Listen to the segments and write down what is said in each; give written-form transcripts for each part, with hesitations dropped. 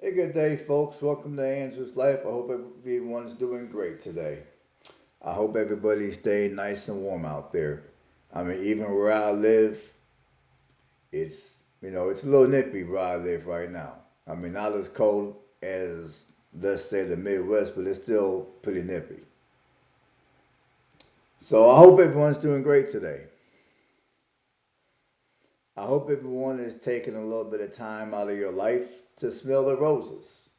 Hey, good day, folks. Welcome to Andrew's Life. I hope everyone's doing great today. I hope everybody's staying nice and warm out there. I mean, even where I live, it's a little nippy where I live right now. I mean, not as cold as, let's say, the Midwest, but it's still pretty nippy. So I hope everyone's doing great today. I hope everyone is taking a little bit of time out of your life to smell the roses,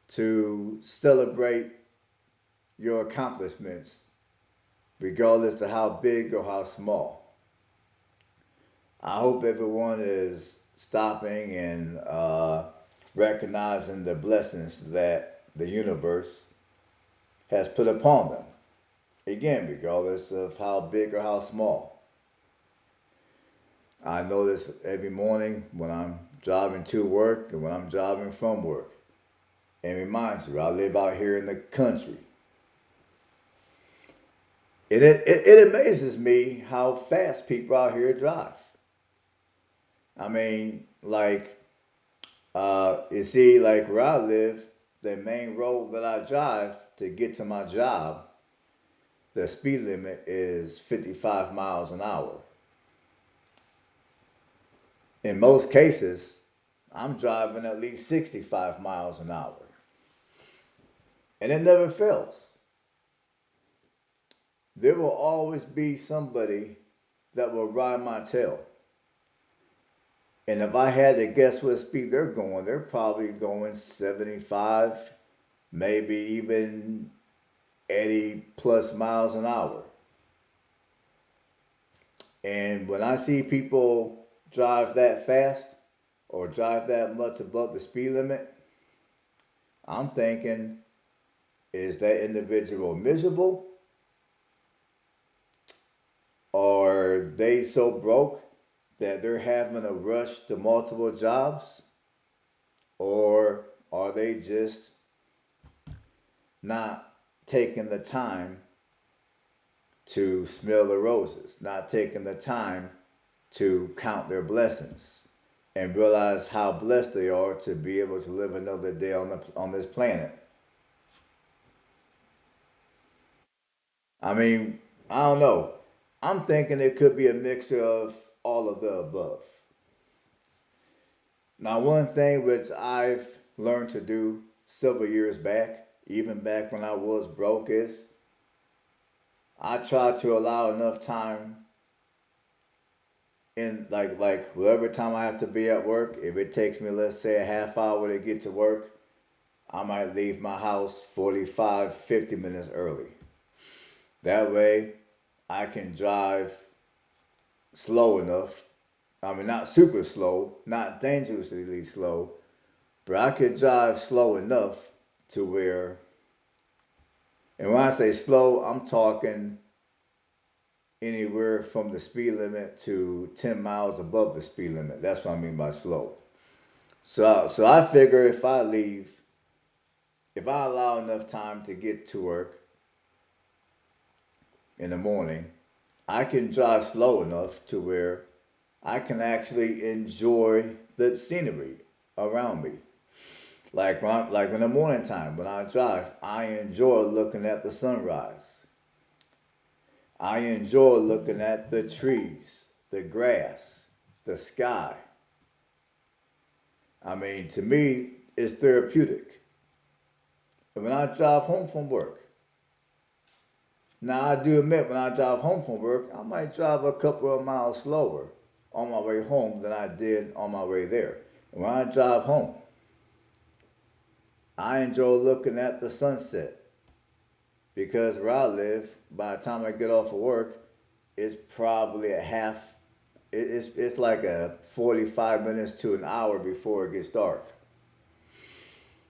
to celebrate your accomplishments, regardless of how big or how small. I hope everyone is stopping and recognizing the blessings that the universe has put upon them. Again, regardless of how big or how small. I notice every morning when I'm driving to work and when I'm driving from work. It reminds you, I live out here in the country. It amazes me how fast people out here drive. I mean, you see, like where I live, the main road that I drive to get to my job, the speed limit is 55 miles an hour. In most cases, I'm driving at least 65 miles an hour. And it never fails. There will always be somebody that will ride my tail. And if I had to guess what speed they're probably going 75, maybe even 80 plus miles an hour. And when I see people drive that fast or drive that much above the speed limit, I'm thinking, is that individual miserable? Are they so broke that they're having a rush to multiple jobs? Or are they just not taking the time to smell the roses, not taking the time to count their blessings and realize how blessed they are to be able to live another day on this planet? I mean, I don't know. I'm thinking it could be a mixture of all of the above. Now, one thing which I've learned to do several years back, even back when I was broke, is I try to allow enough time in like whatever time I have to be at work. If it takes me, let's say, a half hour to get to work, I might leave my house 45, 50 minutes early. That way, I can drive slow enough. I mean, not super slow, not dangerously slow, but I could drive slow enough to where, and when I say slow, I'm talking anywhere from the speed limit to 10 miles above the speed limit. That's what I mean by slow. So I figure if I allow enough time to get to work in the morning, I can drive slow enough to where I can actually enjoy the scenery around me. Like in the morning time when I drive, I enjoy looking at the sunrise. I enjoy looking at the trees, the grass, the sky. I mean, to me, it's therapeutic. And when I drive home from work, now I do admit when I drive home from work, I might drive a couple of miles slower on my way home than I did on my way there. And when I drive home, I enjoy looking at the sunset because where I live, by the time I get off of work, it's probably a half. It's like a 45 minutes to an hour before it gets dark.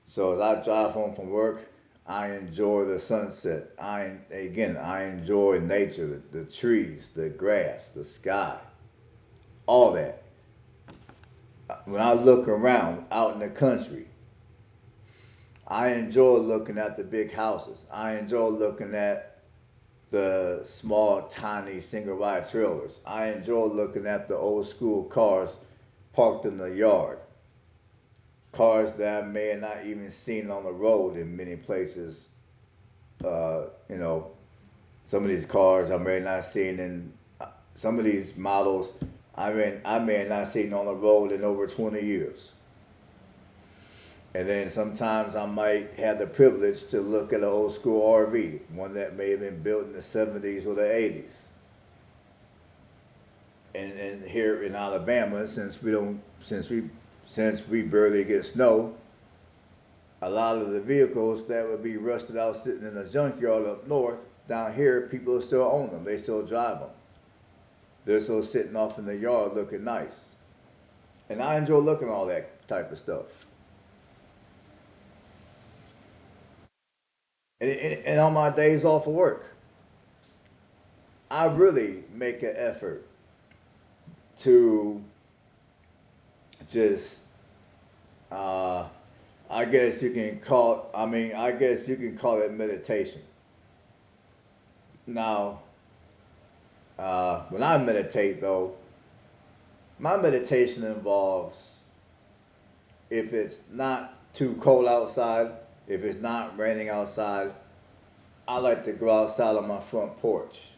So as I drive home from work, I enjoy the sunset. I enjoy nature, the trees, the grass, the sky, all that. When I look around out in the country, I enjoy looking at the big houses. I enjoy looking at the small, tiny single wide trailers. I enjoy looking at the old school cars parked in the yard. cars that I may have not even seen on the road in many places. You know, some of these cars I may have not seen in some of these models. I may have not seen on the road in over 20 years. And then sometimes I might have the privilege to look at an old school RV, one that may have been built in the 70s or the 80s. And here in Alabama, since we barely get snow, a lot of the vehicles that would be rusted out sitting in a junkyard up north, down here, people still own them. They still drive them. They're still sitting off in the yard looking nice. And I enjoy looking at all that type of stuff. And on my days off of work, I really make an effort to just, uh, I guess you can call, I guess you can call it meditation. Now, when I meditate though, my meditation involves, if it's not too cold outside, if it's not raining outside, I like to go outside on my front porch.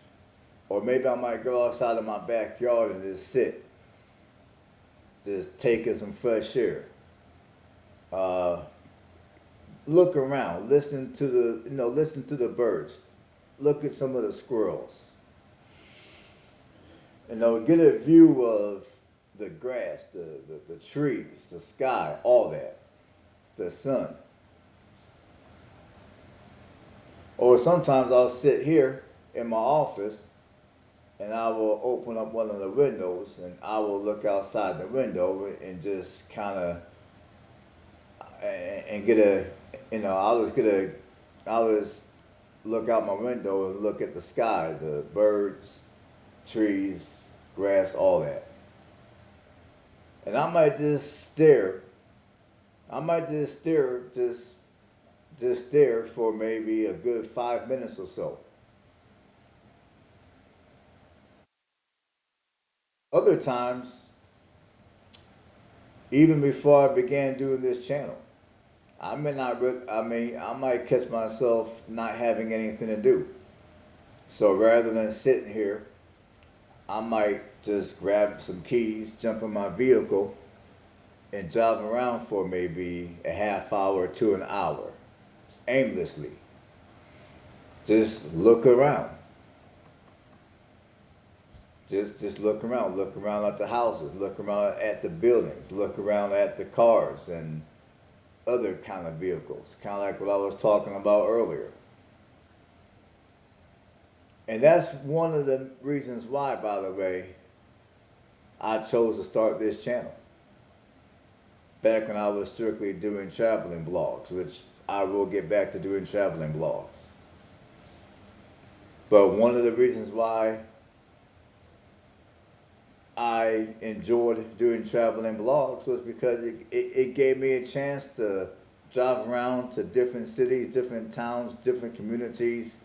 Or maybe I might go outside in my backyard and just sit, just taking some fresh air. Uh, Look around, listen to the birds, look at some of the squirrels. Get a view of the grass, the trees, the sky, all that, the sun. Or sometimes I'll sit here in my office and I will open up one of the windows and I will look outside the window and just kind of and get a, I'll just look out my window and look at the sky, the birds, trees, grass, all that. And I might just stare. I might just stare, just stare for maybe a good 5 minutes or so. Other times, even before I began doing this channel, I may not. I might catch myself not having anything to do. So rather than sitting here, I might just grab some keys, jump in my vehicle, and drive around for maybe a half hour to an hour, aimlessly. Just look around. Just look around at the houses, look around at the buildings, look around at the cars and other kind of vehicles, kind of like what I was talking about earlier. And that's one of the reasons why, by the way, I chose to start this channel. Back when I was strictly doing traveling blogs, which I will get back to doing traveling blogs. But one of the reasons why I enjoyed doing traveling blogs was because it gave me a chance to drive around to different cities, different towns, different communities,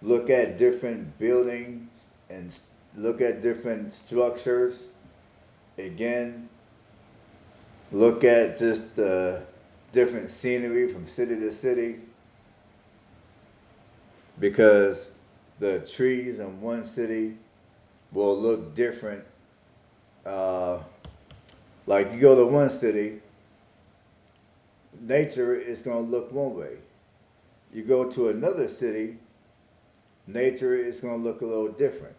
look at different buildings and look at different structures. Again, look at just the different scenery from city to city, because the trees in one city will look different. Like you go to one city, nature is going to look one way. You go to another city, nature is going to look a little different.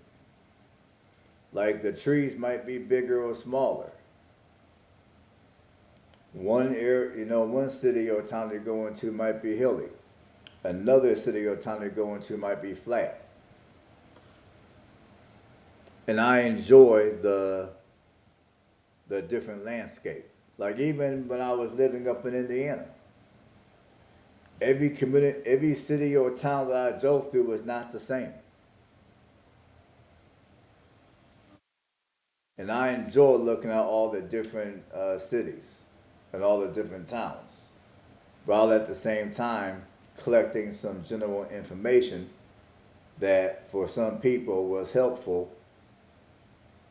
Like the trees might be bigger or smaller. One city or town you're going to might be hilly. Another city or town you're going to might be flat. And I enjoy the different landscape. Like even when I was living up in Indiana, every city or town that I drove through was not the same. And I enjoy looking at all the different cities and all the different towns, while at the same time collecting some general information that for some people was helpful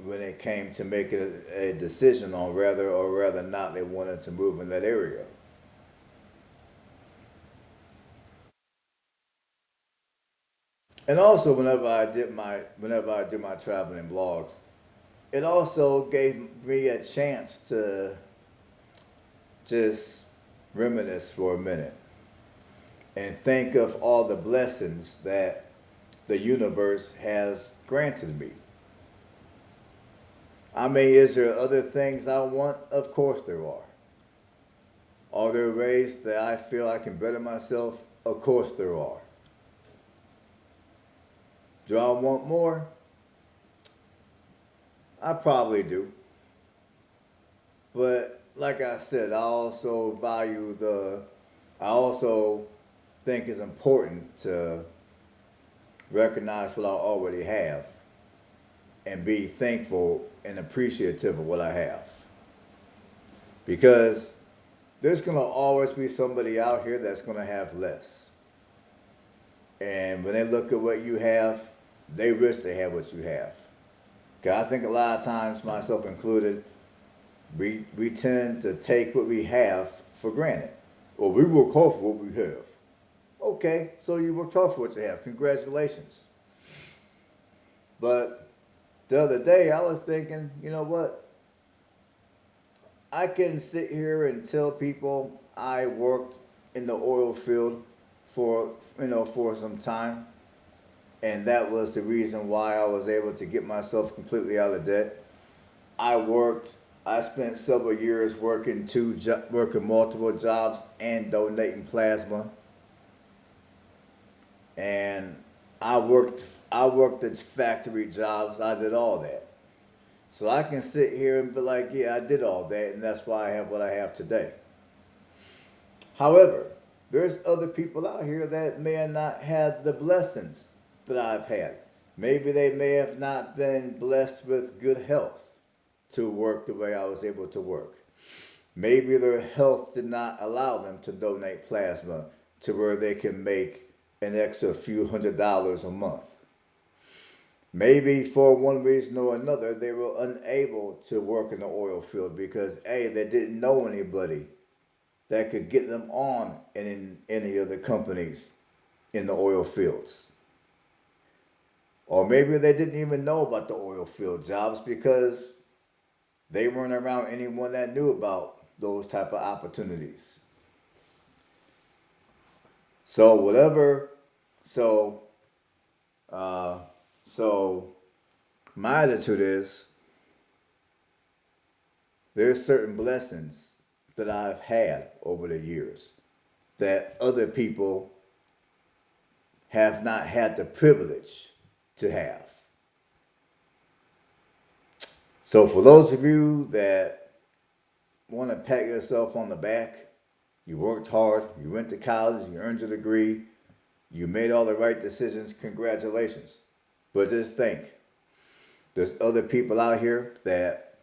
when it came to making a decision on whether or rather not they wanted to move in that area. And also, whenever I do my traveling blogs, it also gave me a chance to just reminisce for a minute and think of all the blessings that the universe has granted me. I mean, is there other things I want? Of course there are. Are there ways that I feel I can better myself? Of course there are. Do I want more? I probably do. But like I said, I also think it's important to recognize what I already have and be thankful and appreciative of what I have. Because there's going to always be somebody out here that's going to have less. And when they look at what you have, they wish they had what you have. 'Cause I think a lot of times, myself included, we tend to take what we have for granted. Well, we work hard for what we have. Okay, so you worked hard for what you have. Congratulations. But the other day, I was thinking, you know what? I can sit here and tell people I worked in the oil field for some time, and that was the reason why I was able to get myself completely out of debt. I spent several years working multiple jobs and donating plasma, and I worked at factory jobs. I did all that. So I can sit here and be like, yeah, I did all that, and that's why I have what I have today. However, there's other people out here that may have not had the blessings that I've had. Maybe they may have not been blessed with good health to work the way I was able to work. Maybe their health did not allow them to donate plasma to where they can make an extra few $100s a month. Maybe for one reason or another, they were unable to work in the oil field because A, they didn't know anybody that could get them on in any of the companies in the oil fields. Or maybe they didn't even know about the oil field jobs because they weren't around anyone that knew about those type of opportunities. So whatever, so uh, so my attitude is there's certain blessings that I've had over the years that other people have not had the privilege to have. So for those of you that want to pat yourself on the back, you worked hard, you went to college, you earned your degree, you made all the right decisions, congratulations. But just think, there's other people out here that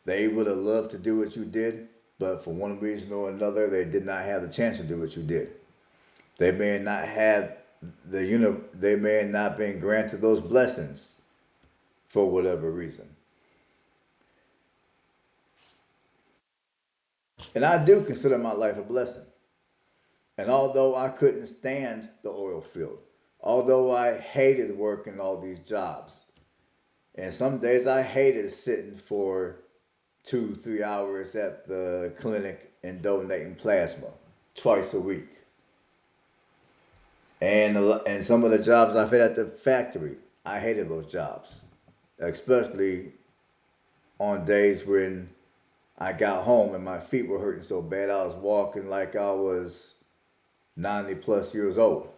they would have loved to do what you did, but for one reason or another, they did not have the chance to do what you did. They may not have they may have not been granted those blessings for whatever reason. And I do consider my life a blessing. And although I couldn't stand the oil field, although I hated working all these jobs, and some days I hated sitting for 2, 3 hours at the clinic and donating plasma twice a week. And some of the jobs I've had at the factory, I hated those jobs, especially on days when I got home and my feet were hurting so bad I was walking like I was 90 plus years old.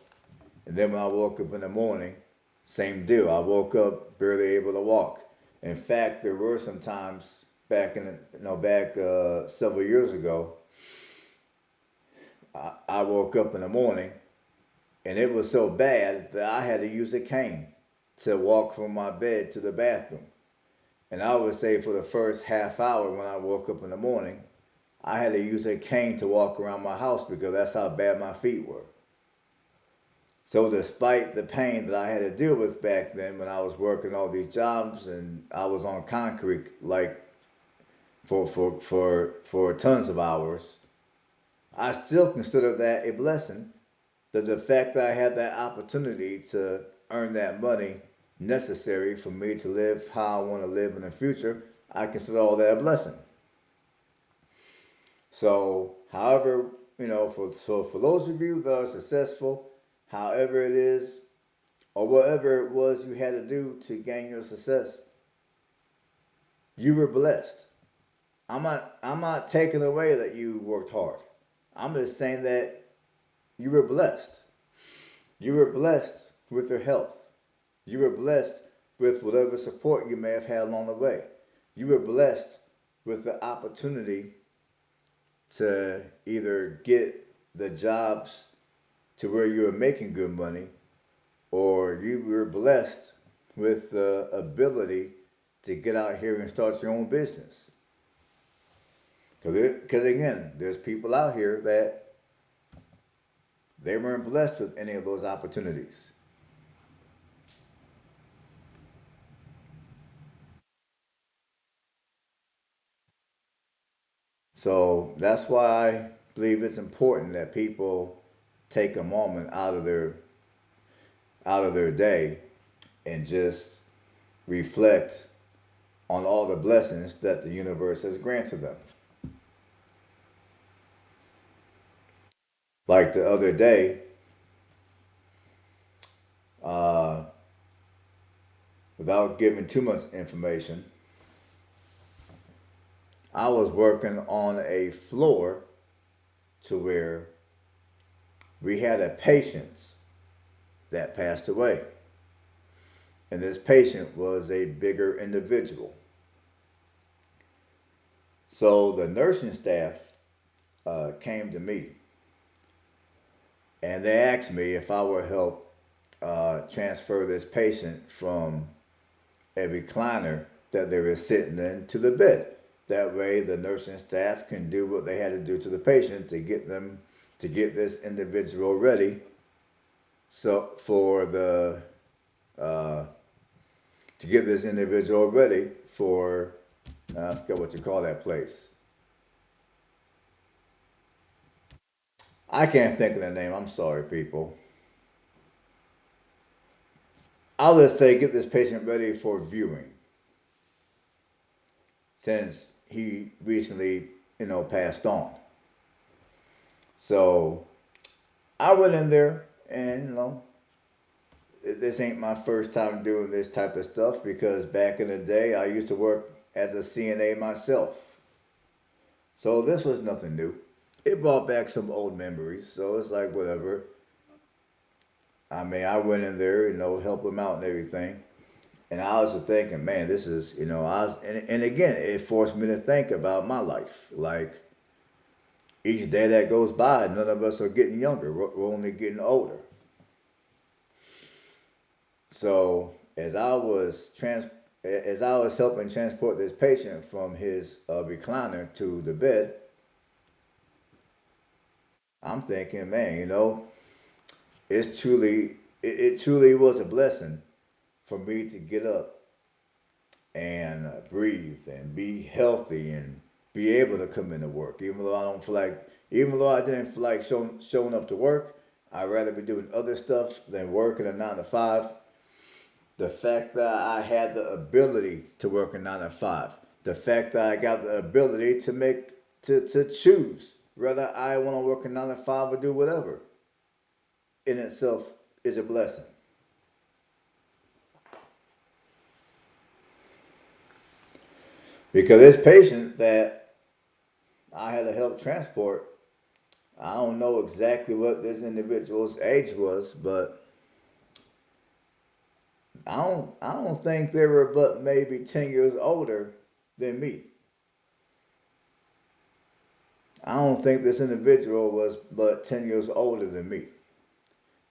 And then when I woke up in the morning, same deal. I woke up barely able to walk. In fact, there were some times back several years ago, I woke up in the morning and it was so bad that I had to use a cane to walk from my bed to the bathroom. And I would say for the first half hour when I woke up in the morning, I had to use a cane to walk around my house because that's how bad my feet were. So despite the pain that I had to deal with back then when I was working all these jobs and I was on concrete like for tons of hours, I still consider that a blessing. That the fact that I had that opportunity to earn that money necessary for me to live how I want to live in the future, I consider all that a blessing. So, however, for those of you that are successful, however it is, or whatever it was you had to do to gain your success, you were blessed. I'm not taking away that you worked hard. I'm just saying that you were blessed. You were blessed with your health. You were blessed with whatever support you may have had along the way. You were blessed with the opportunity to either get the jobs to where you were making good money, or you were blessed with the ability to get out here and start your own business. Because again, there's people out here that they weren't blessed with any of those opportunities. So that's why I believe it's important that people take a moment out of their day and just reflect on all the blessings that the universe has granted them. Like the other day, uh, without giving too much information, I was working on a floor to where we had a patient that passed away. And this patient was a bigger individual. So the nursing staff came to me and they asked me if I would help transfer this patient from a recliner that they were sitting in to the bed. That way, the nursing staff can do what they had to do to the patient to get this individual ready. So uh, to get this individual ready for I forget what you call that place. I can't think of the name. I'm sorry, people. I'll just say get this patient ready for viewing since he recently, passed on. So I went in there and, this ain't my first time doing this type of stuff because back in the day I used to work as a CNA myself. So this was nothing new. It brought back some old memories. So it's like whatever. I mean, I went in there, helped them out and everything. And I was thinking, man, this is, and again, it forced me to think about my life. Like each day that goes by, none of us are getting younger. We're only getting older. So as I was helping transport this patient from his recliner to the bed, I'm thinking, man, it truly was a blessing for me to get up and breathe and be healthy and be able to come into work. Even though I didn't feel like showing up to work, I'd rather be doing other stuff than working a 9 to 5. The fact that I had the ability to work a 9 to 5, the fact that I got the ability to choose whether I want to work a 9 to 5 or do whatever, in itself is a blessing. Because this patient that I had to help transport, I don't know exactly what this individual's age was, but I don't think they were but maybe 10 years older than me. I don't think this individual was but 10 years older than me.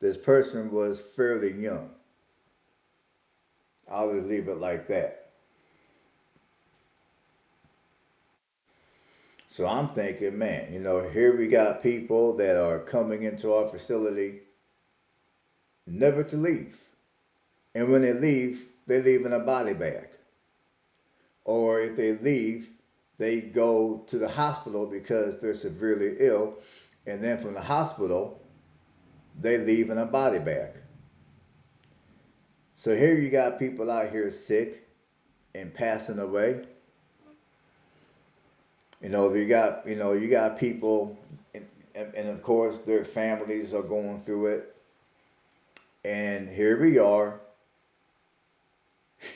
This person was fairly young. I'll just leave it like that. So I'm thinking, man, here we got people that are coming into our facility never to leave. And when they leave in a body bag. Or if they leave, they go to the hospital because they're severely ill. And then from the hospital, they leave in a body bag. So here you got people out here sick and passing away. You got people, and of course their families are going through it. And here we are.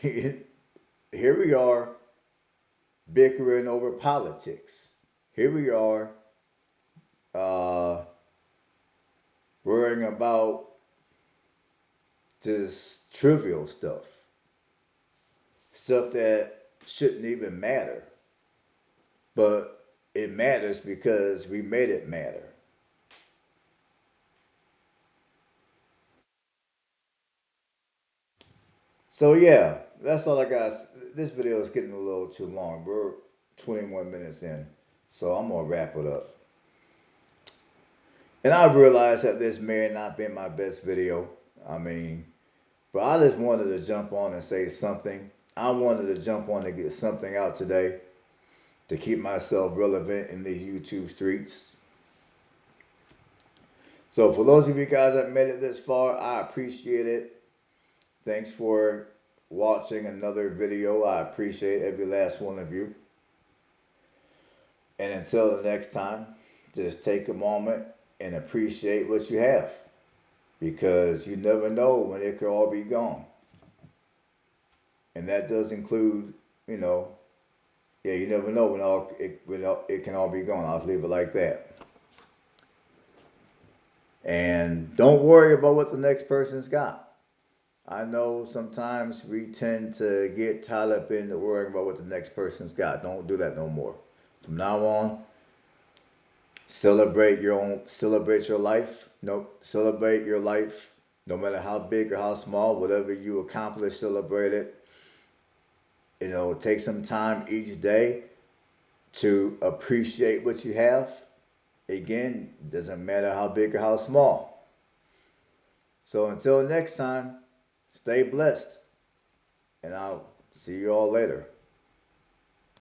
Here we are bickering over politics. Here we are worrying about just trivial stuff. Stuff that shouldn't even matter. But it matters because we made it matter. So yeah, that's all I got. This video is getting a little too long. We're 21 minutes in. So I'm gonna wrap it up. And I realize that this may have not been my best video. I mean, but I just wanted to jump on and say something. I wanted to jump on and get something out today to keep myself relevant in these YouTube streets. So for those of you guys that made it this far, I appreciate it. Thanks for watching another video. I appreciate every last one of you. And until the next time, just take a moment and appreciate what you have. Because you never know when it could all be gone. And that does include, you never know when it can all be gone. I'll leave it like that. And don't worry about what the next person's got. I know sometimes we tend to get tied up into worrying about what the next person's got. Don't do that no more. From now on, celebrate your life. Celebrate your life. No matter how big or how small, whatever you accomplish, celebrate it. Take some time each day to appreciate what you have. Again, doesn't matter how big or how small. So until next time, stay blessed. And I'll see you all later.